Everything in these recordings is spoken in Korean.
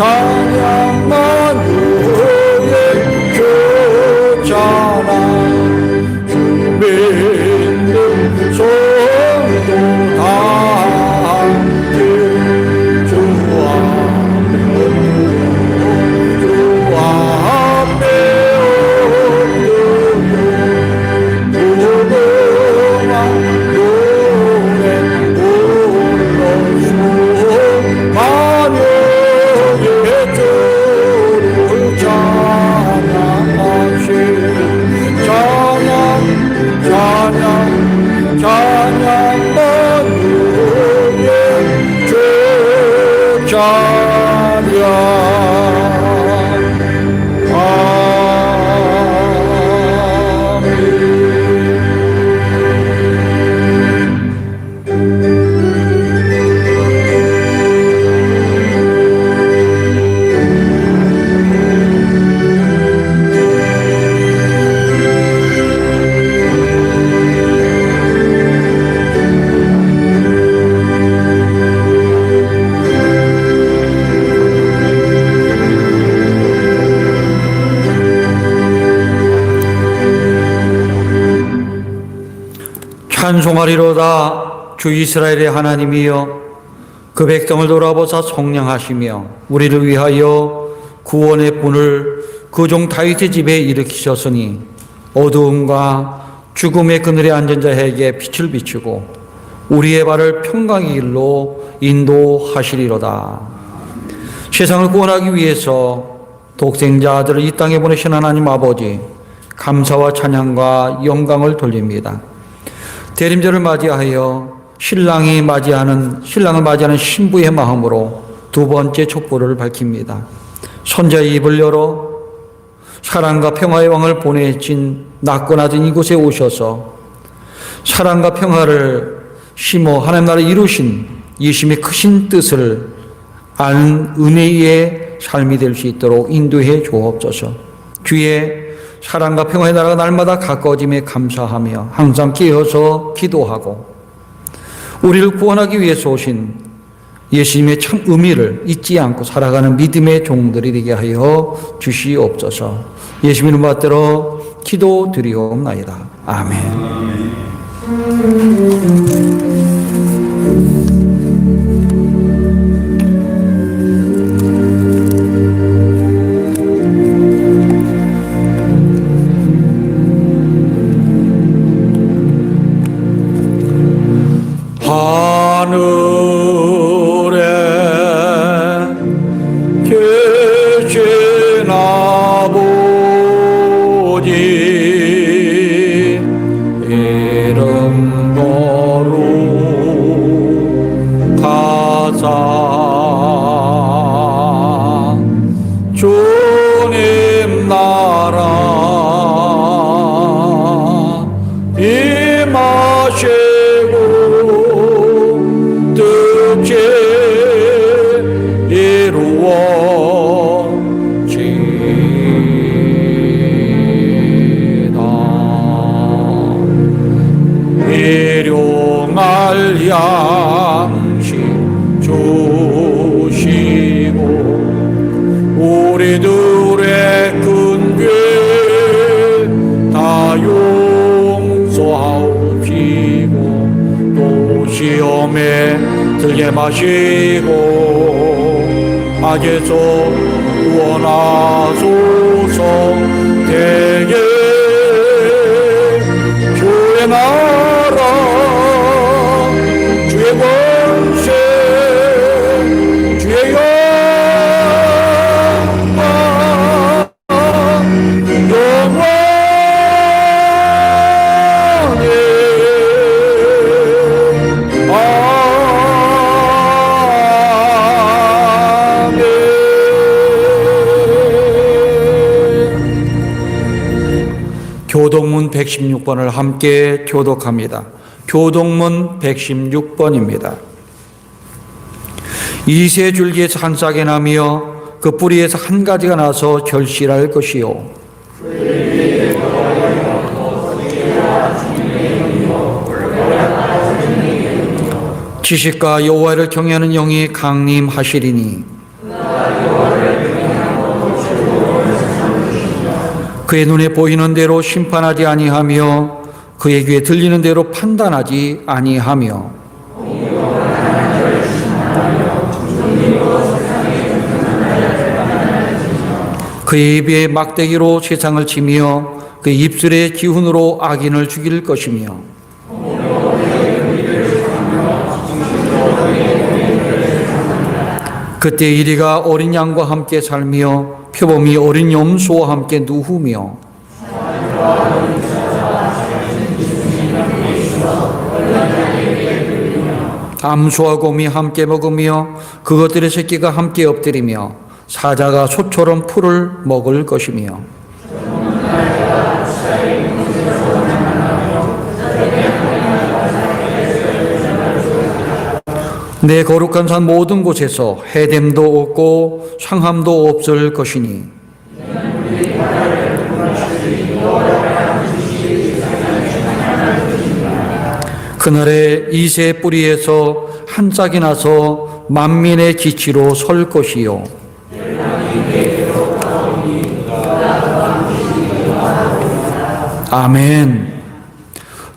찬양 만유의 교찬아 주 믿는 성도 다 함께 주와 앞에 무궁한 노래 불러주 만유의 주를 찬양하시 찬양 만유의 주 찬양 찬송하리로다. 주 이스라엘의 하나님이여 그 백성을 돌아보사 성령하시며 우리를 위하여 구원의 분을 그 종 다윗의 집에 일으키셨으니 어두움과 죽음의 그늘에 앉은 자에게 빛을 비추고 우리의 발을 평강의 길로 인도하시리로다. 세상을 구원하기 위해서 독생자 아들을 이 땅에 보내신 하나님 아버지 감사와 찬양과 영광을 돌립니다. 대림절을 맞이하여 신랑을 맞이하는 신부의 마음으로 두 번째 촛불을 밝힙니다. 선자의 입을 열어 사랑과 평화의 왕을 보내신 낮고 낮은 이곳에 오셔서 사랑과 평화를 심어 하나님 나라를 이루신 예수님의 크신 뜻을 아는 은혜의 삶이 될 수 있도록 인도해 주옵소서. 주의 사랑과 평화의 나라가 날마다 가까워짐에 감사하며 항상 깨어서 기도하고 우리를 구원하기 위해서 오신 예수님의 참 의미를 잊지 않고 살아가는 믿음의 종들이 되게 하여 주시옵소서. 예수님 이름 받들어 기도드리옵나이다. 아멘. 하늘에 계신 아버지 이름 거룩하사 주님 나라 임하시고 일용할 양식 주시고 우리들의 큰 죄 다 용서하옵시고 또 시험에 들게 마시고 악에서 구원하소서. 대개 주의 나라 주의 권세 주의 영광 영원히 아멘. 교동문 116번을 함께 교독합니다. 교동문 116번입니다. 이세 줄기에서 한 싹이 나며 그 뿌리에서 한 가지가 나서 결실할 것이요 지식과 여호와를 경외하는 영이 강림하시리니 그의 눈에 보이는 대로 심판하지 아니하며 그의 귀에 들리는 대로 판단하지 아니하며 그의 입에 막대기로 세상을 치며 그의 입술의 기훈으로 악인을 죽일 것이며 그때 이리가 어린 양과 함께 살며 표범이 어린 염소와 함께 누우며 암소와 곰이 함께 먹으며 그것들의 새끼가 함께 엎드리며 사자가 소처럼 풀을 먹을 것이며 내 거룩한 산 모든 곳에서 해됨도 없고 상함도 없을 것이니 그날에 이새 뿌리에서 한 짝이 나서 만민의 기치로 설 것이요 아멘.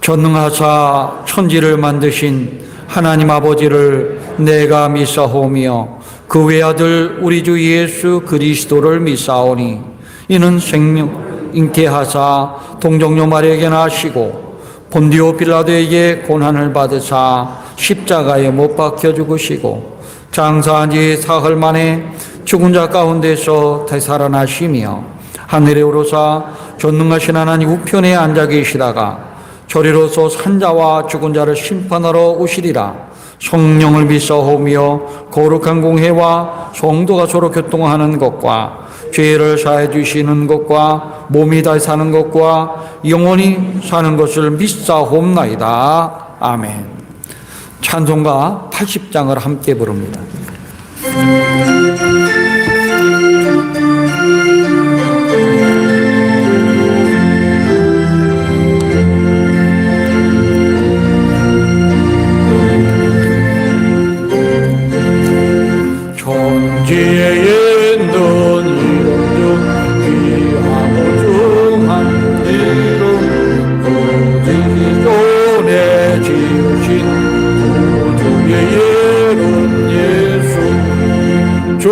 전능하사 천지를 만드신 하나님 아버지를 내가 믿사오며 그 외아들 우리 주 예수 그리스도를 믿사오니 이는 생명 잉태하사 동정녀 마리아에게 나시고 본디오 빌라도에게 고난을 받으사 십자가에 못 박혀 죽으시고 장사한 지 사흘 만에 죽은 자 가운데서 되살아나시며 하늘에 오르사 전능하신 하나님 우편에 앉아 계시다가 저리로서 산자와 죽은 자를 심판하러 오시리라. 성령을 믿사오며 거룩한 공회와 성도가 서로 교통하는 것과 죄를 사해 주시는 것과 몸이 다시 사는 것과 영원히 사는 것을 믿사옵나이다. 아멘. 찬송가 80장을 함께 부릅니다. 천지에 있는 이름 중 귀하고 중한 이름 오직 손에 지으신 구주의 이름 예수 주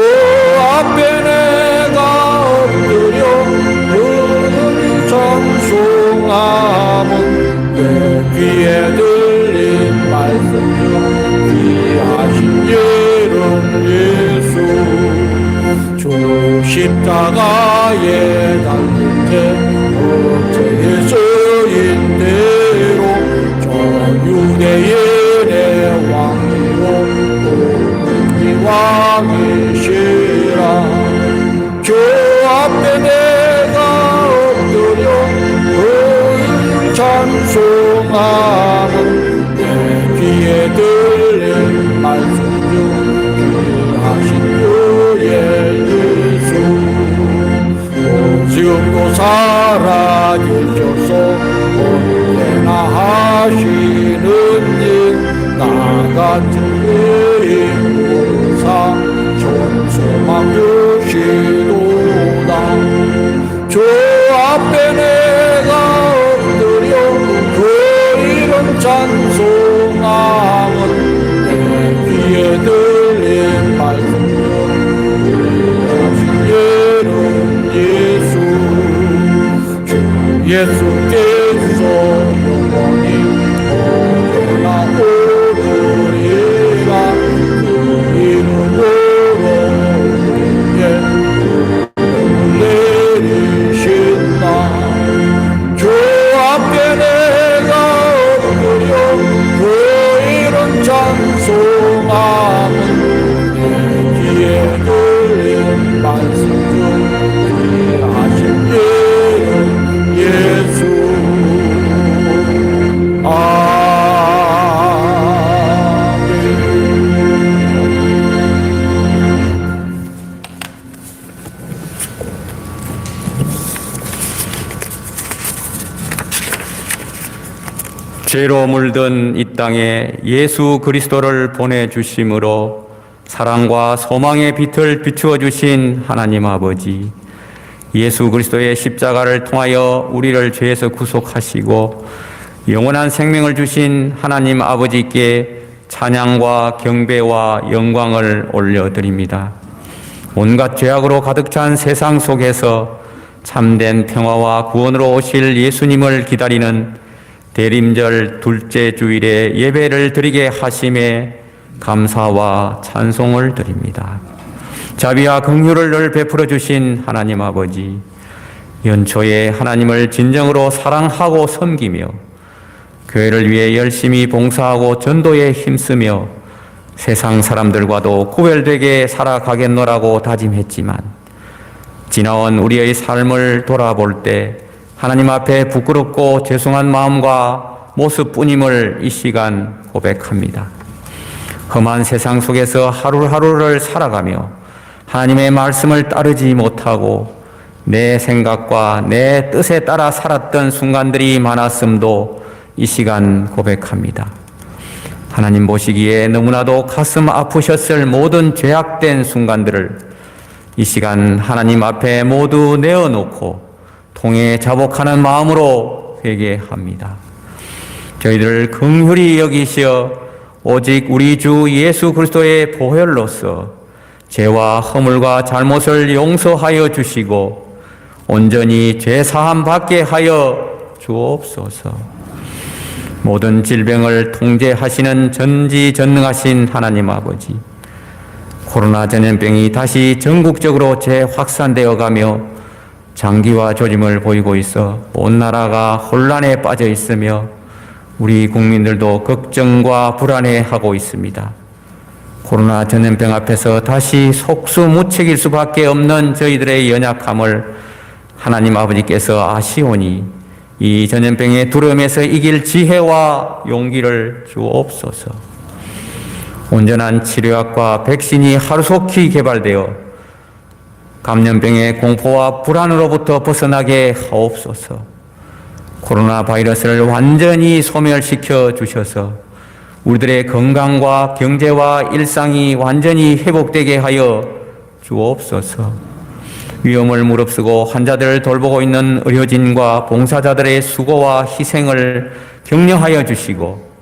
앞에 내가 엎드려 그를 찬송함은 내 귀에 들린 말씀 중 귀하신 이름 예수 주 십자가에 달린 채 어제의 쓰인 대로 전유대인의 왕이요 오늘의 왕이시라 주 앞에 내가 엎드려 그를 찬송함은 내 귀에 들린 말씀 중 귀하신 지금도 살아계셔서 언제나 하시는 일 나같은 죄인 모사 존재만 주시도다 주 앞에 내가 엎드려 그 이름 찬송함은 내 귀에 들린 말씀 예수께서 영원히 언제나 오르리라 그 이름으로 우리에게 내리신다 주 앞에 내가 엎드려 그 이름 찬송함은 내 귀에 들린 말씀 중 귀하신 예수 죄로 물든 이 땅에 예수 그리스도를 보내주심으로 사랑과 소망의 빛을 비추어 주신 하나님 아버지, 예수 그리스도의 십자가를 통하여 우리를 죄에서 구속하시고 영원한 생명을 주신 하나님 아버지께 찬양과 경배와 영광을 올려드립니다. 온갖 죄악으로 가득 찬 세상 속에서 참된 평화와 구원으로 오실 예수님을 기다리는 대림절 둘째 주일에 예배를 드리게 하심에 감사와 찬송을 드립니다. 자비와 긍휼을 늘 베풀어 주신 하나님 아버지, 연초에 하나님을 진정으로 사랑하고 섬기며 교회를 위해 열심히 봉사하고 전도에 힘쓰며 세상 사람들과도 구별되게 살아가겠노라고 다짐했지만 지나온 우리의 삶을 돌아볼 때 하나님 앞에 부끄럽고 죄송한 마음과 모습뿐임을 이 시간 고백합니다. 험한 세상 속에서 하루하루를 살아가며 하나님의 말씀을 따르지 못하고 내 생각과 내 뜻에 따라 살았던 순간들이 많았음도 이 시간 고백합니다. 하나님 보시기에 너무나도 가슴 아프셨을 모든 죄악된 순간들을 이 시간 하나님 앞에 모두 내어놓고 통해 자복하는 마음으로 회개합니다. 저희들을 긍휼히 여기시어 오직 우리 주 예수 그리스도의 보혈로서 죄와 허물과 잘못을 용서하여 주시고 온전히 죄 사함 받게 하여 주옵소서. 모든 질병을 통제하시는 전지전능하신 하나님 아버지, 코로나 전염병이 다시 전국적으로 재확산되어 가며 장기화 조짐을 보이고 있어 온 나라가 혼란에 빠져 있으며 우리 국민들도 걱정과 불안해하고 있습니다. 코로나 전염병 앞에서 다시 속수무책일 수밖에 없는 저희들의 연약함을 하나님 아버지께서 아시오니 이 전염병의 두려움에서 이길 지혜와 용기를 주옵소서. 온전한 치료약과 백신이 하루속히 개발되어 감염병의 공포와 불안으로부터 벗어나게 하옵소서. 코로나 바이러스를 완전히 소멸시켜 주셔서 우리들의 건강과 경제와 일상이 완전히 회복되게 하여 주옵소서. 위험을 무릅쓰고 환자들을 돌보고 있는 의료진과 봉사자들의 수고와 희생을 격려하여 주시고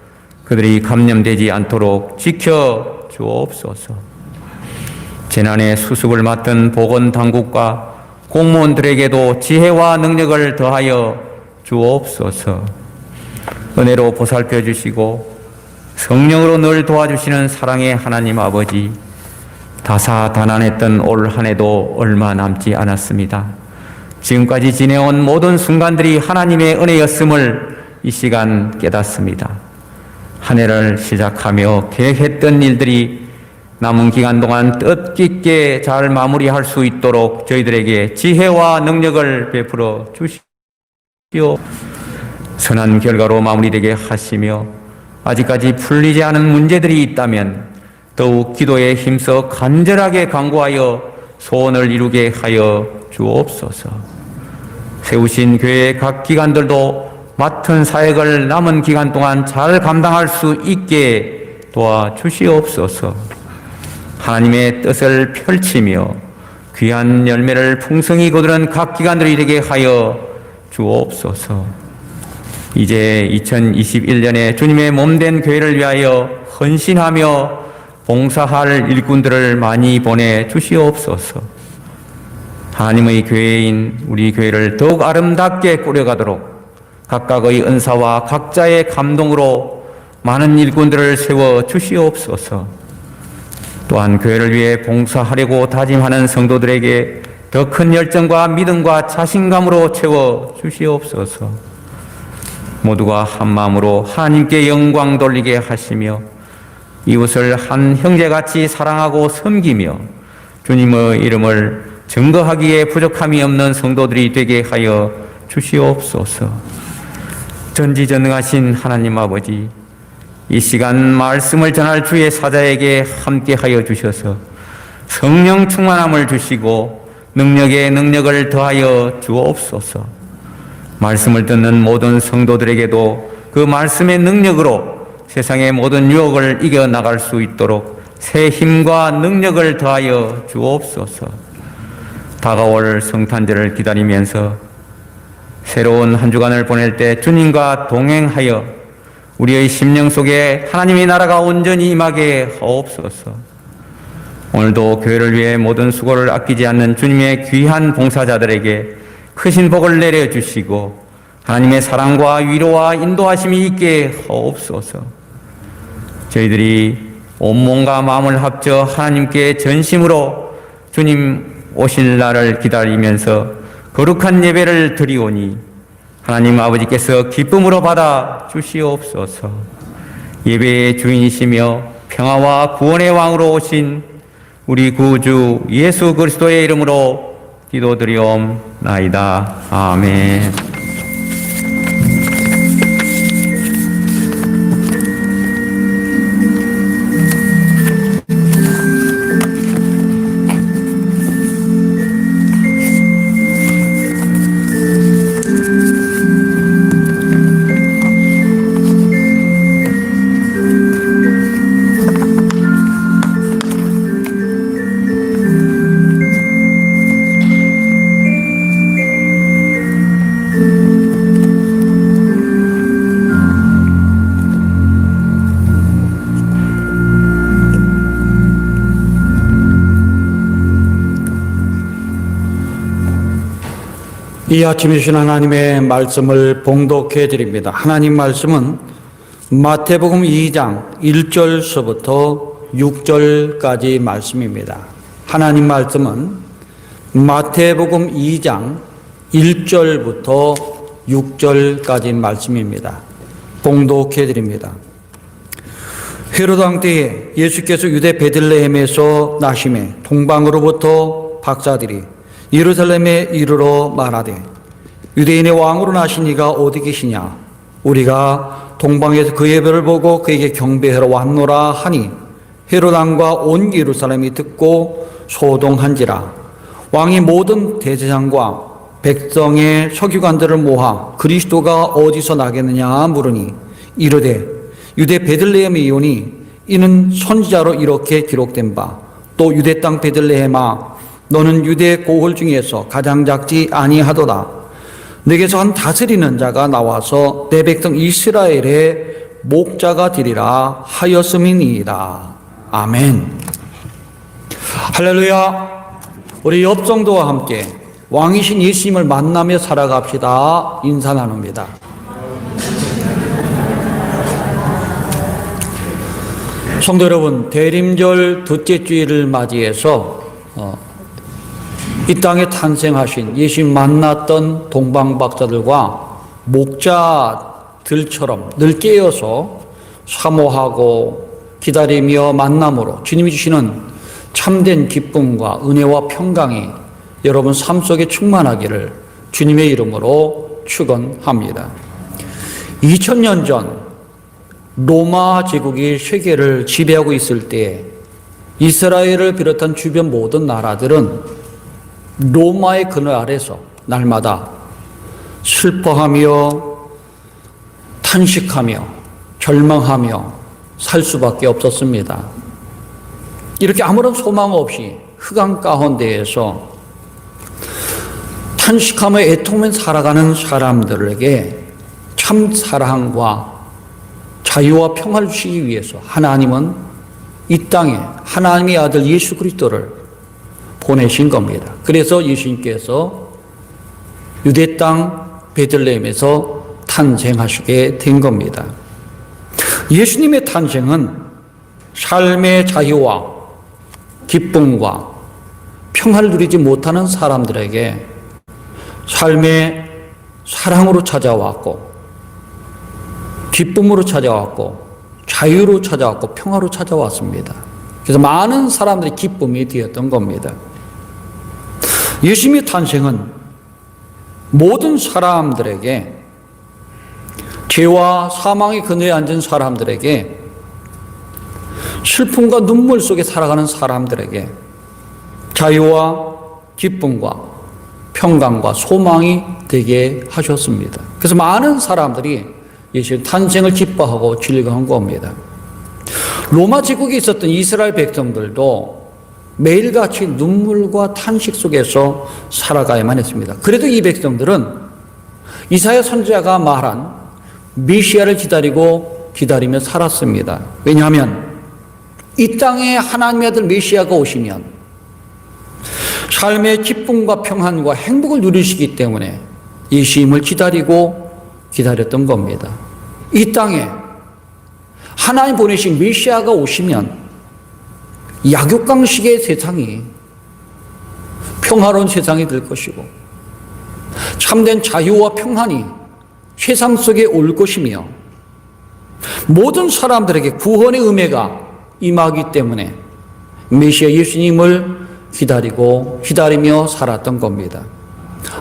그들이 감염되지 않도록 지켜 주옵소서. 재난의 수습을 맡은 보건당국과 공무원들에게도 지혜와 능력을 더하여 주옵소서. 은혜로 보살펴 주시고 성령으로 늘 도와주시는 사랑의 하나님 아버지, 다사다난했던 올 한 해도 얼마 남지 않았습니다. 지금까지 지내온 모든 순간들이 하나님의 은혜였음을 이 시간 깨닫습니다. 한 해를 시작하며 계획했던 일들이 남은 기간 동안 뜻깊게 잘 마무리할 수 있도록 저희들에게 지혜와 능력을 베풀어 주시오. 선한 결과로 마무리되게 하시며 아직까지 풀리지 않은 문제들이 있다면 더욱 기도에 힘써 간절하게 간구하여 소원을 이루게 하여 주옵소서. 세우신 교회의 각 기관들도 맡은 사역을 남은 기간 동안 잘 감당할 수 있게 도와주시옵소서. 하나님의 뜻을 펼치며 귀한 열매를 풍성히 거두는 각 기관들이 되게 하여 주옵소서. 이제 2021년에 주님의 몸된 교회를 위하여 헌신하며 봉사할 일꾼들을 많이 보내 주시옵소서. 하나님의 교회인 우리 교회를 더욱 아름답게 꾸려가도록 각각의 은사와 각자의 감동으로 많은 일꾼들을 세워 주시옵소서. 또한 교회를 위해 봉사하려고 다짐하는 성도들에게 더 큰 열정과 믿음과 자신감으로 채워 주시옵소서. 모두가 한 마음으로 하나님께 영광 돌리게 하시며 이웃을 한 형제같이 사랑하고 섬기며 주님의 이름을 증거하기에 부족함이 없는 성도들이 되게 하여 주시옵소서. 전지전능하신 하나님 아버지, 이 시간 말씀을 전할 주의 사자에게 함께 하여 주셔서 성령 충만함을 주시고 능력에 능력을 더하여 주옵소서. 말씀을 듣는 모든 성도들에게도 그 말씀의 능력으로 세상의 모든 유혹을 이겨나갈 수 있도록 새 힘과 능력을 더하여 주옵소서. 다가올 성탄절을 기다리면서 새로운 한 주간을 보낼 때 주님과 동행하여 우리의 심령 속에 하나님의 나라가 온전히 임하게 하옵소서. 오늘도 교회를 위해 모든 수고를 아끼지 않는 주님의 귀한 봉사자들에게 크신 복을 내려주시고 하나님의 사랑과 위로와 인도하심이 있게 하옵소서. 저희들이 온몸과 마음을 합쳐 하나님께 전심으로 주님 오실 날을 기다리면서 거룩한 예배를 드리오니 하나님 아버지께서 기쁨으로 받아 주시옵소서. 예배의 주인이시며 평화와 구원의 왕으로 오신 우리 구주 예수 그리스도의 이름으로 기도드리옵나이다. 아멘. 이 아침에 주신 하나님의 말씀을 봉독해 드립니다. 하나님 말씀은 마태복음 2장 1절서부터 6절까지 말씀입니다. 하나님 말씀은 마태복음 2장 1절부터 6절까지 말씀입니다. 봉독해 드립니다. 헤로드 왕 때에 예수께서 유대 베들레헴에서 나심에 동방으로부터 박사들이 예루살렘에 이르러 말하되 유대인의 왕으로 나신 이가 어디 계시냐? 우리가 동방에서 그 예배를 보고 그에게 경배하러 왔노라 하니 헤롯 왕과 온 예루살렘이 듣고 소동한지라. 왕이 모든 대제사장과 백성의 서기관들을 모아 그리스도가 어디서 나겠느냐 물으니 이르되 유대 베들레헴이오니 이는 선지자로 이렇게 기록된 바 또 유대 땅 베들레헴아 너는 유대 고을 중에서 가장 작지 아니하도다. 내게서 한 다스리는 자가 나와서 내 백성 이스라엘의 목자가 되리라 하였음이니이다. 아멘. 할렐루야. 우리 옆 성도와 함께 왕이신 예수님을 만나며 살아갑시다. 인사 나눕니다. 성도 여러분, 대림절 둘째 주일을 맞이해서 이 땅에 탄생하신 예수님 만났던 동방박사들과 목자들처럼 늘 깨어서 사모하고 기다리며 만남으로 주님이 주시는 참된 기쁨과 은혜와 평강이 여러분 삶 속에 충만하기를 주님의 이름으로 축원합니다. 2000년 전 로마 제국이 세계를 지배하고 있을 때 이스라엘을 비롯한 주변 모든 나라들은 로마의 그늘 아래서 날마다 슬퍼하며 탄식하며 절망하며 살 수밖에 없었습니다. 이렇게 아무런 소망 없이 흑암 가운데에서 탄식하며 애통하며 살아가는 사람들에게 참 사랑과 자유와 평화를 주시기 위해서 하나님은 이 땅에 하나님의 아들 예수 그리스도를 보내신 겁니다. 그래서 예수님께서 유대 땅 베들레헴에서 탄생하시게 된 겁니다. 예수님의 탄생은 삶의 자유와 기쁨과 평화를 누리지 못하는 사람들에게 삶의 사랑으로 찾아왔고 기쁨으로 찾아왔고 자유로 찾아왔고 평화로 찾아왔습니다. 그래서 많은 사람들의 기쁨이 되었던 겁니다. 예수님의 탄생은 모든 사람들에게 죄와 사망의 그늘에 앉은 사람들에게 슬픔과 눈물 속에 살아가는 사람들에게 자유와 기쁨과 평강과 소망이 되게 하셨습니다. 그래서 많은 사람들이 예수의 탄생을 기뻐하고 즐거운 겁니다. 로마 제국에 있었던 이스라엘 백성들도 매일같이 눈물과 탄식 속에서 살아가야만 했습니다. 그래도 이 백성들은 이사야 선지자가 말한 메시아를 기다리며 살았습니다. 왜냐하면 이 땅에 하나님의 아들 메시아가 오시면 삶의 기쁨과 평안과 행복을 누리시기 때문에 예수님을 기다렸던 겁니다. 이 땅에 하나님 보내신 메시아가 오시면 약육강식의 세상이 평화로운 세상이 될 것이고 참된 자유와 평안이 세상 속에 올 것이며 모든 사람들에게 구원의 은혜가 임하기 때문에 메시아 예수님을 기다리며 살았던 겁니다.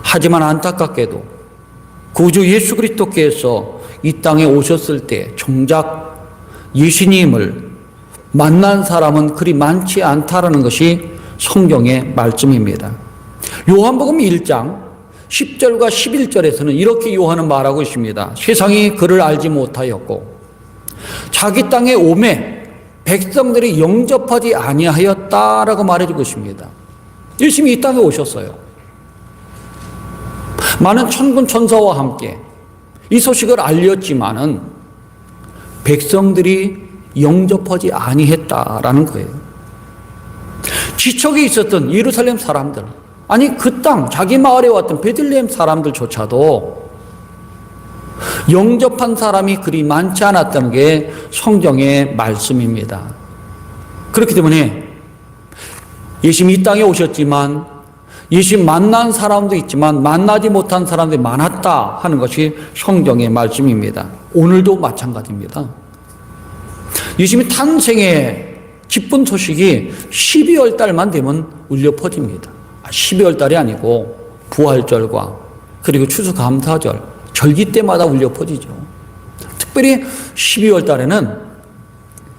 하지만 안타깝게도 구주 예수 그리스도께서 이 땅에 오셨을 때 정작 예수님을 만난 사람은 그리 많지 않다라는 것이 성경의 말씀입니다. 요한복음 1장 10절과 11절에서는 이렇게 요한은 말하고 있습니다. 세상이 그를 알지 못하였고 자기 땅에 오매 백성들이 영접하지 아니하였다라고 말해주고 있습니다. 예수님이 이 땅에 오셨어요. 많은 천군 천사와 함께 이 소식을 알렸지만은 백성들이 영접하지 아니했다라는 거예요. 지척에 있었던 예루살렘 사람들, 아니 그 땅 자기 마을에 왔던 베들레헴 사람들조차도 영접한 사람이 그리 많지 않았다는 게 성경의 말씀입니다. 그렇기 때문에 예수님이 이 땅에 오셨지만 예수님 만난 사람도 있지만 만나지 못한 사람들이 많았다 하는 것이 성경의 말씀입니다. 오늘도 마찬가지입니다. 예수님이 탄생의 기쁜 소식이 12월 달만 되면 울려 퍼집니다. 12월 달이 아니고 부활절과 그리고 추수감사절, 절기 때마다 울려 퍼지죠. 특별히 12월 달에는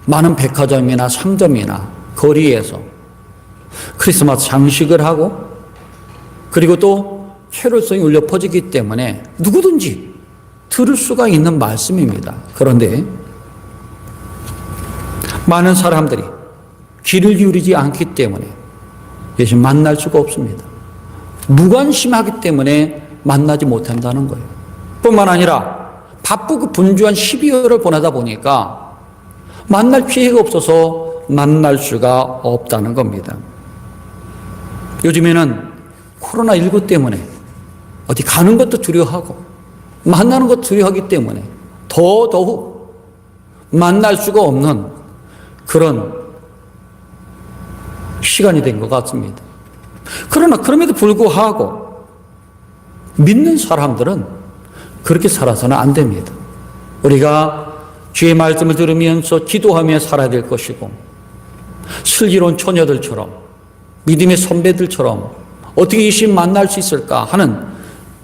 많은 백화점이나 상점이나 거리에서 크리스마스 장식을 하고 그리고 또 캐롤송이 울려 퍼지기 때문에 누구든지 들을 수가 있는 말씀입니다. 그런데 많은 사람들이 귀를 기울이지 않기 때문에 예수님 만날 수가 없습니다. 무관심하기 때문에 만나지 못한다는 거예요. 뿐만 아니라 바쁘고 분주한 12월을 보내다 보니까 만날 기회가 없어서 만날 수가 없다는 겁니다. 요즘에는 코로나19 때문에 어디 가는 것도 두려워하고 만나는 것도 두려워하기 때문에 더더욱 만날 수가 없는 그런 시간이 된 것 같습니다. 그러나 그럼에도 불구하고 믿는 사람들은 그렇게 살아서는 안 됩니다. 우리가 주의 말씀을 들으면서 기도하며 살아야 될 것이고 슬기로운 처녀들처럼 믿음의 선배들처럼 어떻게 예수님 만날 수 있을까 하는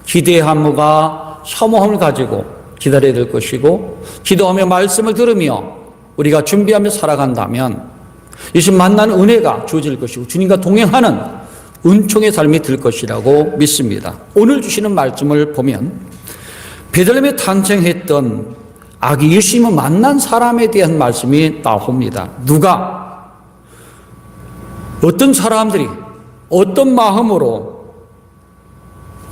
기대함과 사모함을 가지고 기다려야 될 것이고 기도하며 말씀을 들으며 우리가 준비하며 살아간다면 예수님 만나는 은혜가 주어질 것이고 주님과 동행하는 은총의 삶이 될 것이라고 믿습니다. 오늘 주시는 말씀을 보면 베들레헴에 탄생했던 아기 예수님을 만난 사람에 대한 말씀이 나옵니다. 누가 어떤 사람들이 어떤 마음으로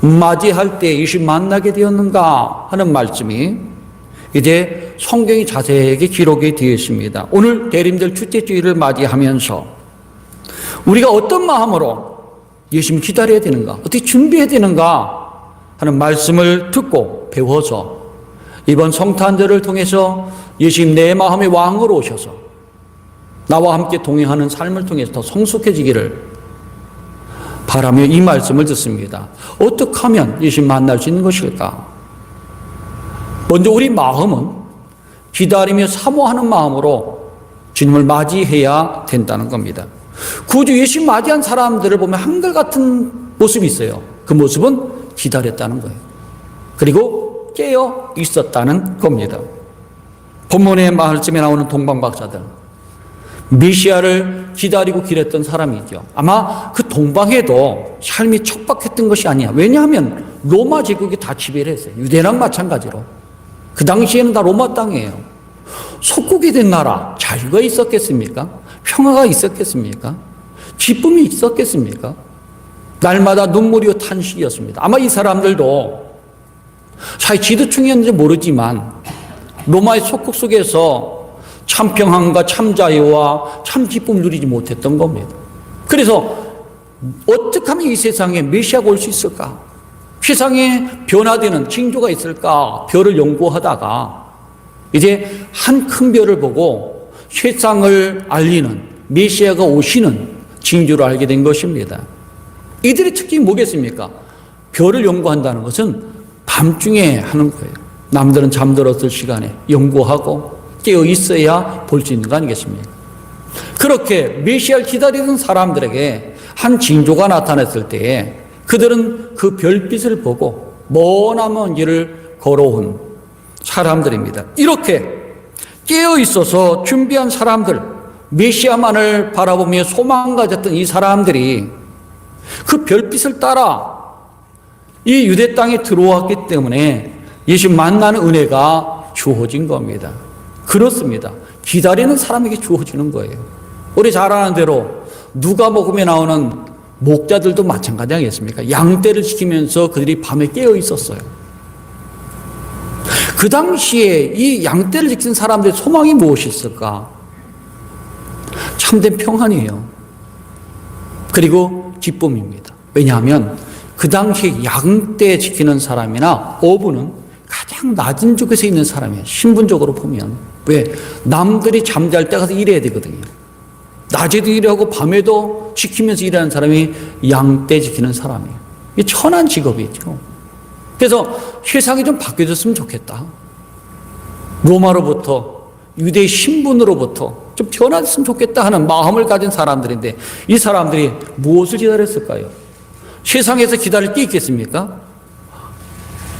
맞이할 때 예수님 만나게 되었는가 하는 말씀이 이제 성경이 자세하게 기록이 되어 있습니다. 오늘 대림절 축제주일을 맞이하면서 우리가 어떤 마음으로 예수님 기다려야 되는가, 어떻게 준비해야 되는가 하는 말씀을 듣고 배워서 이번 성탄절을 통해서 예수님 내 마음의 왕으로 오셔서 나와 함께 동행하는 삶을 통해서 더 성숙해지기를 바라며 이 말씀을 듣습니다. 어떻게 하면 예수님 만날 수 있는 것일까? 먼저 우리 마음은 기다리며 사모하는 마음으로 주님을 맞이해야 된다는 겁니다. 구주 예수님 맞이한 사람들을 보면 한결같은 모습이 있어요. 그 모습은 기다렸다는 거예요. 그리고 깨어 있었다는 겁니다. 본문의 말씀에 나오는 동방박사들, 메시아를 기다리고 기랬던 사람이죠. 아마 그 동방에도 삶이 척박했던 것이 아니야. 왜냐하면 로마 제국이 다 지배를 했어요. 유대랑 마찬가지로. 그 당시에는 다 로마 땅이에요. 속국이 된 나라, 자유가 있었겠습니까? 평화가 있었겠습니까? 기쁨이 있었겠습니까? 날마다 눈물이 탄식이었습니다. 아마 이 사람들도 사실 지도층이었는지 모르지만 로마의 속국 속에서 참 평안과 참 자유와 참 기쁨을 누리지 못했던 겁니다. 그래서 어떻게 하면 이 세상에 메시아가 올 수 있을까? 세상에 변화되는 징조가 있을까? 별을 연구하다가 이제 한 큰 별을 보고 세상을 알리는 메시아가 오시는 징조를 알게 된 것입니다. 이들의 특징이 뭐겠습니까? 별을 연구한다는 것은 밤중에 하는 거예요. 남들은 잠들었을 시간에 연구하고 깨어 있어야 볼 수 있는 거 아니겠습니까? 그렇게 메시아를 기다리는 사람들에게 한 징조가 나타났을 때에 그들은 그 별빛을 보고 머나먼 길을 걸어온 사람들입니다. 이렇게 깨어 있어서 준비한 사람들, 메시아만을 바라보며 소망 가졌던 이 사람들이 그 별빛을 따라 이 유대 땅에 들어왔기 때문에 예수 만나는 은혜가 주어진 겁니다. 그렇습니다. 기다리는 사람에게 주어지는 거예요. 우리 잘 아는 대로 누가복음에 나오는 목자들도 마찬가지 아니겠습니까? 양떼를 지키면서 그들이 밤에 깨어 있었어요. 그 당시에 이 양떼를 지키는 사람들의 소망이 무엇이 있을까? 참된 평안이에요. 그리고 기쁨입니다. 왜냐하면 그 당시에 양떼 지키는 사람이나 어부는 가장 낮은 쪽에서 있는 사람이에요. 신분적으로 보면. 왜? 남들이 잠잘 때 가서 일해야 되거든요. 낮에도 일하고 밤에도 지키면서 일하는 사람이 양떼 지키는 사람이에요. 이게 천한 직업이죠. 그래서 세상이 좀 바뀌어졌으면 좋겠다. 로마로부터 유대의 신분으로부터 좀 변화됐으면 좋겠다 하는 마음을 가진 사람들인데 이 사람들이 무엇을 기다렸을까요? 세상에서 기다릴 게 있겠습니까?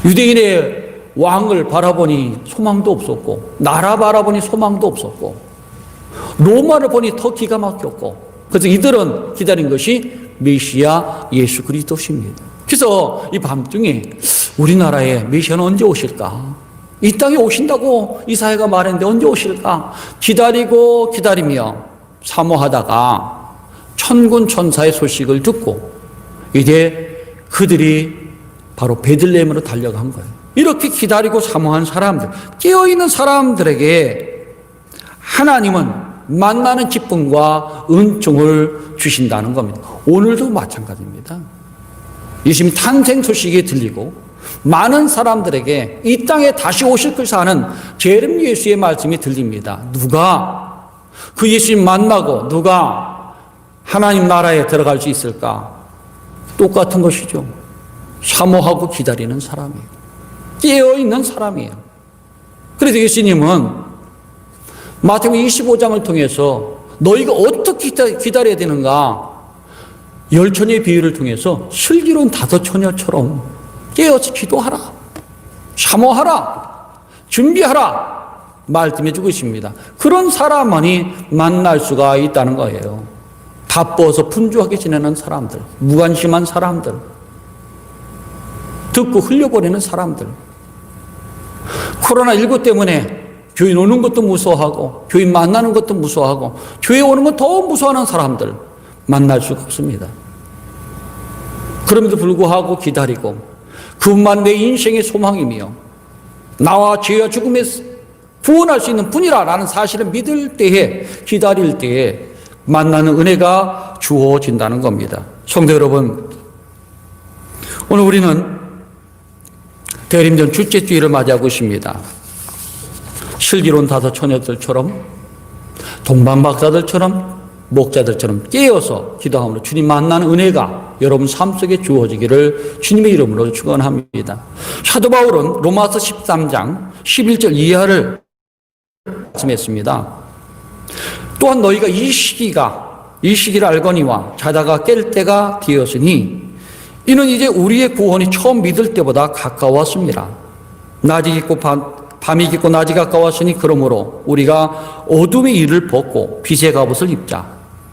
유대인의 왕을 바라보니 소망도 없었고 나라 바라보니 소망도 없었고 로마를 보니 더 기가 막혔고 그래서 이들은 기다린 것이 메시아 예수 그리스도십니다. 그래서 이 밤중에 우리나라에 메시아는 언제 오실까? 이 땅에 오신다고 이사야가 말했는데 언제 오실까? 기다리고 기다리며 사모하다가 천군 천사의 소식을 듣고 이제 그들이 바로 베들레헴으로 달려간 거예요. 이렇게 기다리고 사모한 사람들, 깨어있는 사람들에게 하나님은 만나는 기쁨과 은총을 주신다는 겁니다. 오늘도 마찬가지입니다. 예수님 탄생 소식이 들리고 많은 사람들에게 이 땅에 다시 오실 것을 아는 제렘 예수의 말씀이 들립니다. 누가 그 예수님 만나고 누가 하나님 나라에 들어갈 수 있을까? 똑같은 것이죠. 사모하고 기다리는 사람이에요. 깨어있는 사람이에요. 그래서 예수님은 마태복음 25장을 통해서 너희가 어떻게 기다려야 되는가? 열처녀의 비유를 통해서 슬기로운 다섯 처녀처럼 깨어서 기도하라, 사모하라, 준비하라 말씀해 주고 있습니다. 그런 사람만이 만날 수가 있다는 거예요. 바빠서 분주하게 지내는 사람들, 무관심한 사람들, 듣고 흘려보내는 사람들, 코로나19 때문에 교회 오는 것도 무서워하고 교회 만나는 것도 무서워하고 교회 오는 것 더 무서워하는 사람들 만날 수가 없습니다. 그럼에도 불구하고 기다리고 그분만 내 인생의 소망이며 나와 죄와 죽음에서 구원할 수 있는 분이라는 사실을 믿을 때에 기다릴 때에 만나는 은혜가 주어진다는 겁니다. 성도 여러분, 오늘 우리는 대림전 둘째 주일을 맞이하고 있습니다. 슬기로운 다섯 처녀들처럼 동방박사들처럼 목자들처럼 깨어서 기도함으로 주님 만나는 은혜가 여러분 삶 속에 주어지기를 주님의 이름으로 축원합니다. 사도 바울은 로마서 13장 11절 이하를 말씀했습니다. 또한 너희가 이 시기를 알거니와 자다가 깰 때가 되었으니 이는 이제 우리의 구원이 처음 믿을 때보다 가까웠습니다. 낮이 깊고 밤이 깊고 낮이 가까웠으니 그러므로 우리가 어둠의 일을 벗고 빛의 갑옷을 입자.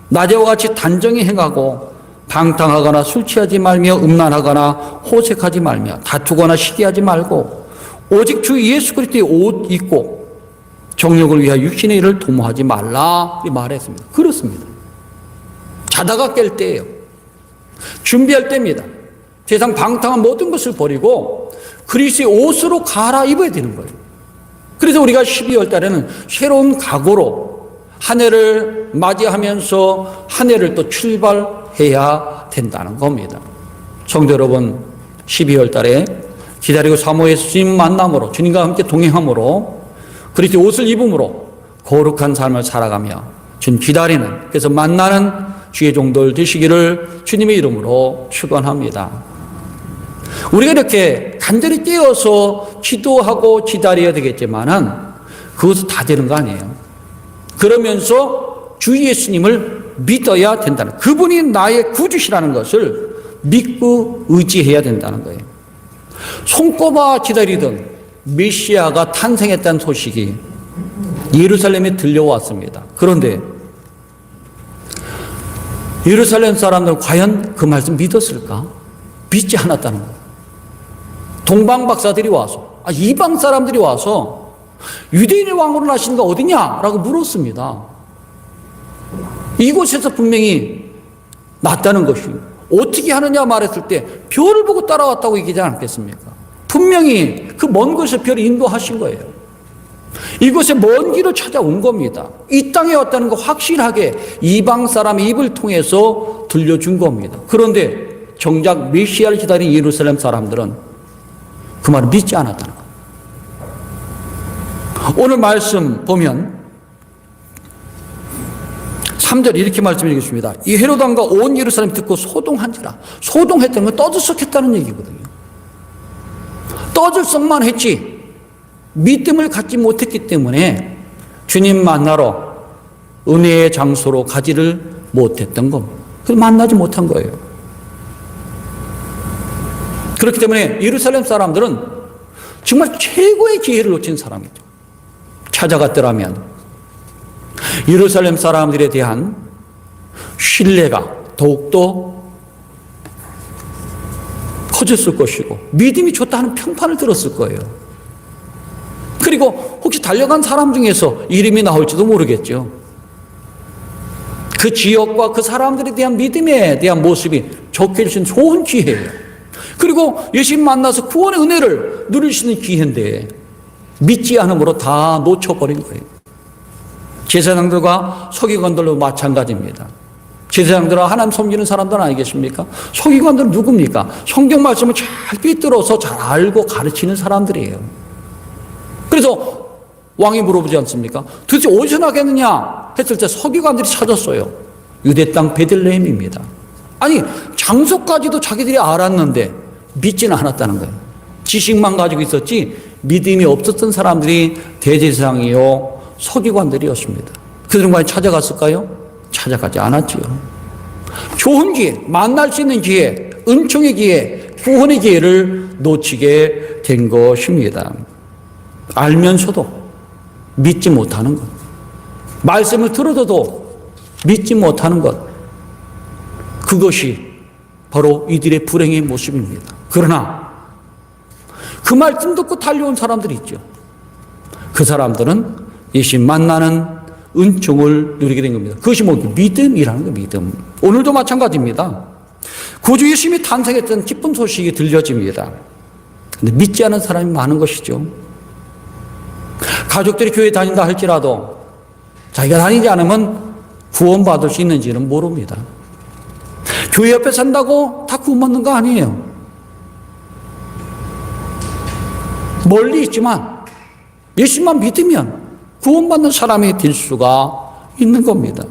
낮에와 같이 단정히 행하고 방탕하거나 술 취하지 말며 음란하거나 호색하지 말며 다투거나 시기하지 말고 오직 주 예수 그리스도의 옷 입고 정욕을 위하여 육신의 일을 도모하지 말라 이 말했습니다. 그렇습니다. 자다가 깰 때예요. 준비할 때입니다. 세상 방탕한 모든 것을 버리고 그리스도의 옷으로 갈아입어야 되는 거예요. 그래서 우리가 12월 달에는 새로운 각오로 한 해를 맞이하면서 한 해를 또 출발해야 된다는 겁니다. 성도 여러분, 12월 달에 기다리고 사모해서 주님 만남으로, 주님과 함께 동행함으로, 그리스도의 옷을 입음으로 거룩한 삶을 살아가며 주님 기다리는, 그래서 만나는 주의 종들 되시기를 주님의 이름으로 축원합니다. 우리가 이렇게 간절히 깨어서 기도하고 기다려야 되겠지만은 그것은 다 되는 거 아니에요. 그러면서 주 예수님을 믿어야 된다는, 그분이 나의 구주시라는 것을 믿고 의지해야 된다는 거예요. 손꼽아 기다리던 메시아가 탄생했다는 소식이 예루살렘에 들려왔습니다. 그런데 예루살렘 사람들은 과연 그 말씀 믿었을까? 믿지 않았다는 거예요. 동방 박사들이 와서, 이방 사람들이 와서 유대인의 왕으로 나시는 거 어디냐라고 물었습니다. 이곳에서 분명히 났다는 것이고, 어떻게 하느냐 말했을 때 별을 보고 따라왔다고 얘기하지 않겠습니까? 분명히 그 먼 곳에 별이 인도하신 거예요. 이곳에 먼 길을 찾아온 겁니다. 이 땅에 왔다는 거 확실하게 이방 사람의 입을 통해서 들려준 겁니다. 그런데 정작 메시아를 기다린 예루살렘 사람들은 그 말을 믿지 않았다는 거예요. 오늘 말씀 보면 3절 이렇게 말씀드리겠습니다. 이 헤로드 왕과 온 예루살렘이 듣고 소동한지라. 소동했다는 건 떠들썩했다는 얘기거든요. 떠들썩만 했지 믿음을 갖지 못했기 때문에 주님 만나러 은혜의 장소로 가지를 못했던 겁니다. 그래서 만나지 못한 거예요. 그렇기 때문에 예루살렘 사람들은 정말 최고의 기회를 놓친 사람이죠. 찾아갔더라면 예루살렘 사람들에 대한 신뢰가 더욱더 커졌을 것이고 믿음이 좋다는 평판을 들었을 거예요. 그리고 혹시 달려간 사람 중에서 이름이 나올지도 모르겠죠. 그 지역과 그 사람들에 대한 믿음에 대한 모습이 적혀 주신 좋은 기회예요. 그리고 예수님 만나서 구원의 은혜를 누릴 수 있는 기회인데 믿지 않음으로 다 놓쳐버린 거예요. 제사장들과 서기관들도 마찬가지입니다. 제사장들은 하나님 섬기는 사람들 아니겠습니까? 서기관들은 누굽니까? 성경 말씀을 잘 꿰뚫어서 잘 알고 가르치는 사람들이에요. 그래서 왕이 물어보지 않습니까? 도대체 어디서 나겠느냐 했을 때 서기관들이 찾았어요. 유대 땅 베들레헴입니다. 아니 장소까지도 자기들이 알았는데 믿지는 않았다는 거예요. 지식만 가지고 있었지 믿음이 없었던 사람들이 대제사장이요 서기관들이었습니다. 그들은 과연 찾아갔을까요? 찾아가지 않았지요. 좋은 기회, 만날 수 있는 기회, 은총의 기회, 구원의 기회를 놓치게 된 것입니다. 알면서도 믿지 못하는 것, 말씀을 들어도 믿지 못하는 것, 그것이 바로 이들의 불행의 모습입니다. 그러나 그 말씀 듣고 달려온 사람들이 있죠. 그 사람들은 예수님 만나는 은총을 누리게 된 겁니다. 그것이 뭐 믿음이라는 거, 믿음. 오늘도 마찬가지입니다. 구주 예수님이 탄생했던 기쁜 소식이 들려집니다. 근데 믿지 않은 사람이 많은 것이죠. 가족들이 교회 다닌다 할지라도 자기가 다니지 않으면 구원받을 수 있는지는 모릅니다. 교회 옆에 산다고 다 구원받는 거 아니에요. 멀리 있지만 예수님만 믿으면 구원받는 사람이 될 수가 있는 겁니다.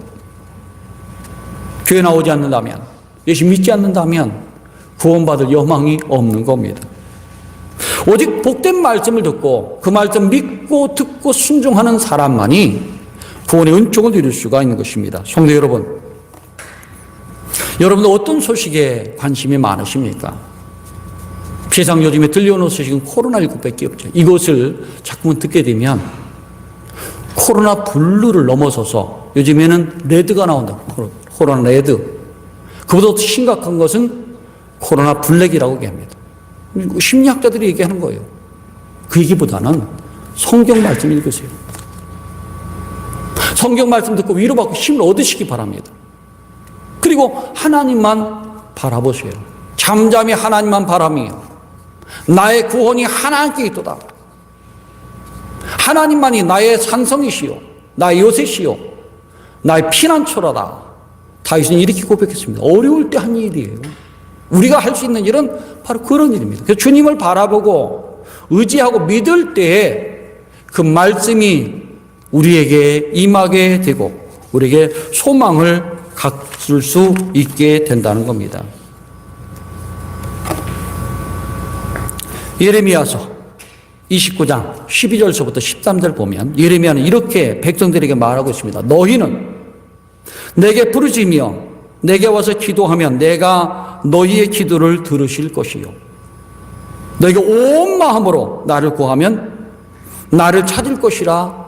교회 나오지 않는다면, 예수 믿지 않는다면 구원받을 여망이 없는 겁니다. 오직 복된 말씀을 듣고 그 말씀 믿고 듣고 순종하는 사람만이 구원의 은총을 누릴 수가 있는 것입니다. 성도 여러분, 여러분들 어떤 소식에 관심이 많으십니까? 세상 요즘에 들려오는 소식은 코로나19밖에 없죠. 이것을 자꾸만 듣게 되면 코로나 블루를 넘어서서 요즘에는 레드가 나온다. 코로나 레드. 그보다 더 심각한 것은 코로나 블랙이라고 얘기합니다. 심리학자들이 얘기하는 거예요. 그 얘기보다는 성경 말씀 읽으세요. 성경 말씀 듣고 위로받고 힘을 얻으시기 바랍니다. 그리고 하나님만 바라보세요. 잠잠히 하나님만 바라며 나의 구원이 하나님께 있도다. 하나님만이 나의 산성이시요, 나의 요새시요, 나의 피난처라다. 다윗은 이렇게 고백했습니다. 어려울 때 한 일이에요. 우리가 할 수 있는 일은 바로 그런 일입니다. 그래서 주님을 바라보고 의지하고 믿을 때에 그 말씀이 우리에게 임하게 되고 우리에게 소망을 갖출 수 있게 된다는 겁니다. 예레미야서 29장 12절서부터 13절 보면 예레미야는 이렇게 백성들에게 말하고 있습니다. 너희는 내게 부르짖으며 내게 와서 기도하면 내가 너희의 기도를 들으실 것이요. 너희가 온 마음으로 나를 구하면 나를 찾을 것이라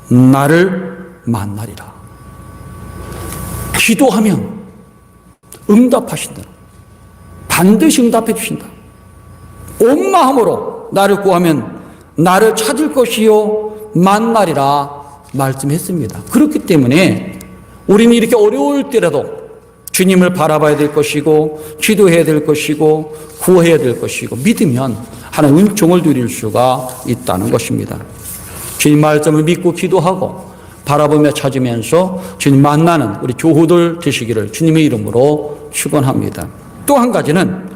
나를 만나리라. 기도하면 응답하신다. 반드시 응답해 주신다. 온 마음으로 나를 구하면 나를 찾을 것이요 만나리라 말씀했습니다. 그렇기 때문에 우리는 이렇게 어려울 때라도 주님을 바라봐야 될 것이고 기도해야 될 것이고 구해야 될 것이고 믿으면 하나님 은총을 누릴 수가 있다는 것입니다. 주님 말씀을 믿고 기도하고 바라보며 찾으면서 주님 만나는 우리 교우들 되시기를 주님의 이름으로 축원합니다. 또 한 가지는